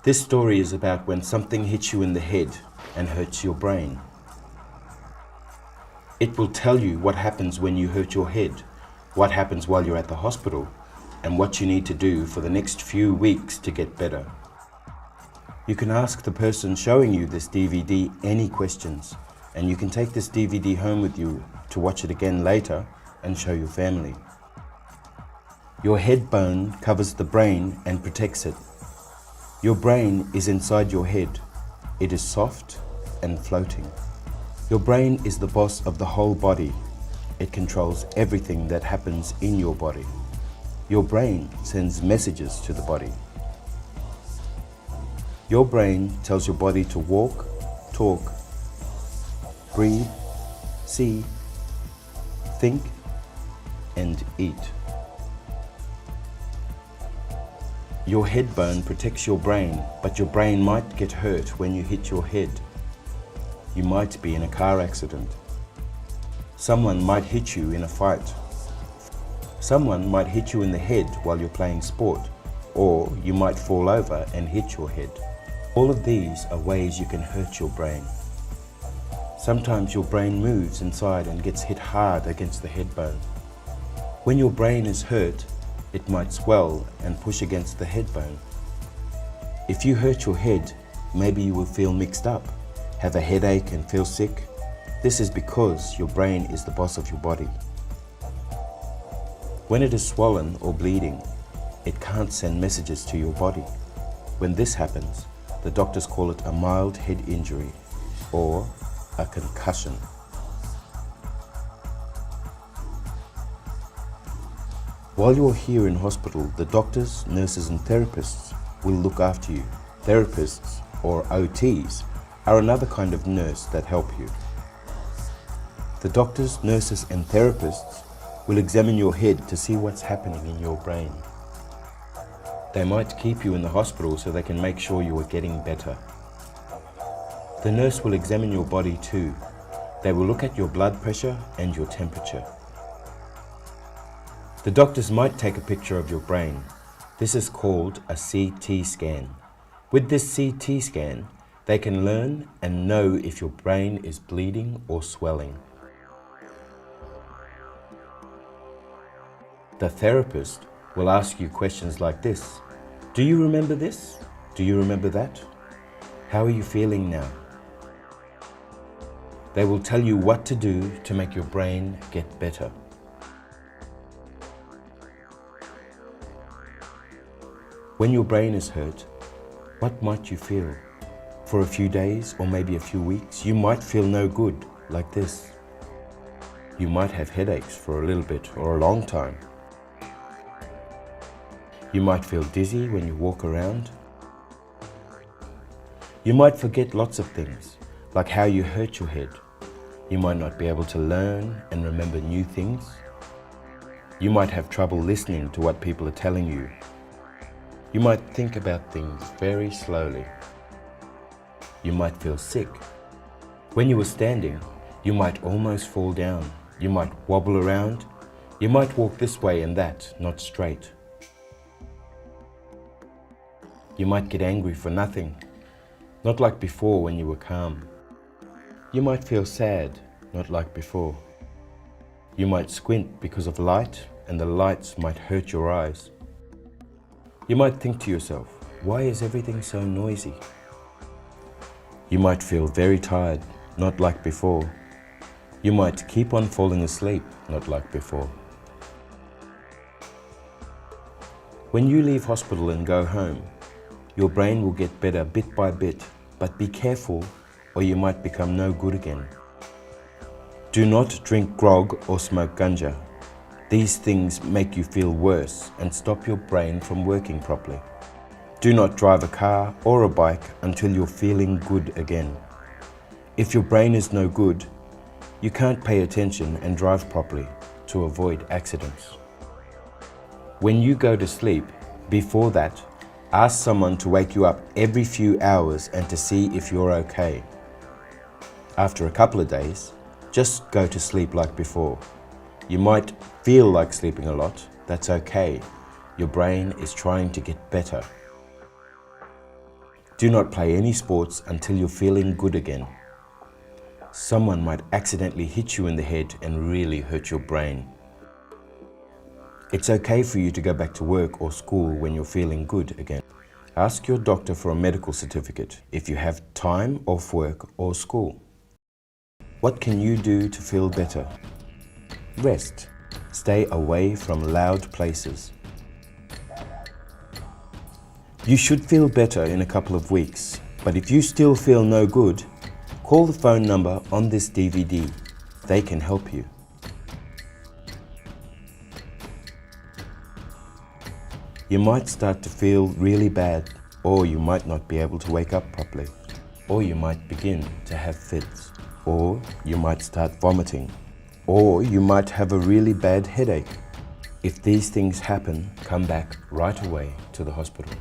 This story is about when something hits you in the head and hurts your brain. It will tell you what happens when you hurt your head, what happens while you're at the hospital, and what you need to do for the next few weeks to get better. You can ask the person showing you this DVD any questions, and you can take this DVD home with you to watch it again later and show your family. Your head bone covers the brain and protects it. Your brain is inside your head. It is soft and floating. Your brain is the boss of the whole body. It controls everything that happens in your body. Your brain sends messages to the body. Your brain tells your body to walk, talk, breathe, see, think, and eat. Your head bone protects your brain, but your brain might get hurt when you hit your head. You might be in a car accident. Someone might hit you in a fight. Someone might hit you in the head while you're playing sport, or you might fall over and hit your head. All of these are ways you can hurt your brain. Sometimes your brain moves inside and gets hit hard against the head bone. When your brain is hurt, it might swell and push against the head bone. If you hurt your head, maybe you will feel mixed up, have a headache and feel sick. This is because your brain is the boss of your body. When it is swollen or bleeding, it can't send messages to your body. When this happens, the doctors call it a mild head injury or a concussion. While you're here in hospital, the doctors, nurses and therapists will look after you. Therapists, or OTs, are another kind of nurse that help you. The doctors, nurses and therapists will examine your head to see what's happening in your brain. They might keep you in the hospital so they can make sure you are getting better. The nurse will examine your body too. They will look at your blood pressure and your temperature. The doctors might take a picture of your brain. This is called a CT scan. With this CT scan, they can learn and know if your brain is bleeding or swelling. The therapist will ask you questions like this. Do you remember this? Do you remember that? How are you feeling now? They will tell you what to do to make your brain get better. When your brain is hurt, what might you feel? For a few days or maybe a few weeks, you might feel no good, like this. You might have headaches for a little bit or a long time. You might feel dizzy when you walk around. You might forget lots of things, like how you hurt your head. You might not be able to learn and remember new things. You might have trouble listening to what people are telling you. You might think about things very slowly. You might feel sick. When you were standing, you might almost fall down. You might wobble around. You might walk this way and that, not straight. You might get angry for nothing, not like before when you were calm. You might feel sad, not like before. You might squint because of light, and the lights might hurt your eyes. You might think to yourself, why is everything so noisy? You might feel very tired, not like before. You might keep on falling asleep, not like before. When you leave hospital and go home, your brain will get better bit by bit, but be careful or you might become no good again. Do not drink grog or smoke ganja. These things make you feel worse and stop your brain from working properly. Do not drive a car or a bike until you're feeling good again. If your brain is no good, you can't pay attention and drive properly to avoid accidents. When you go to sleep, before that, ask someone to wake you up every few hours and to see if you're okay. After a couple of days, just go to sleep like before. You might feel like sleeping a lot. That's okay. Your brain is trying to get better. Do not play any sports until you're feeling good again. Someone might accidentally hit you in the head and really hurt your brain. It's okay for you to go back to work or school when you're feeling good again. Ask your doctor for a medical certificate if you have time off work or school. What can you do to feel better? Rest. Stay away from loud places. You should feel better in a couple of weeks, but if you still feel no good, call the phone number on this DVD. They can help you. You might start to feel really bad, or you might not be able to wake up properly, or you might begin to have fits, or you might start vomiting, or you might have a really bad headache. If these things happen, come back right away to the hospital.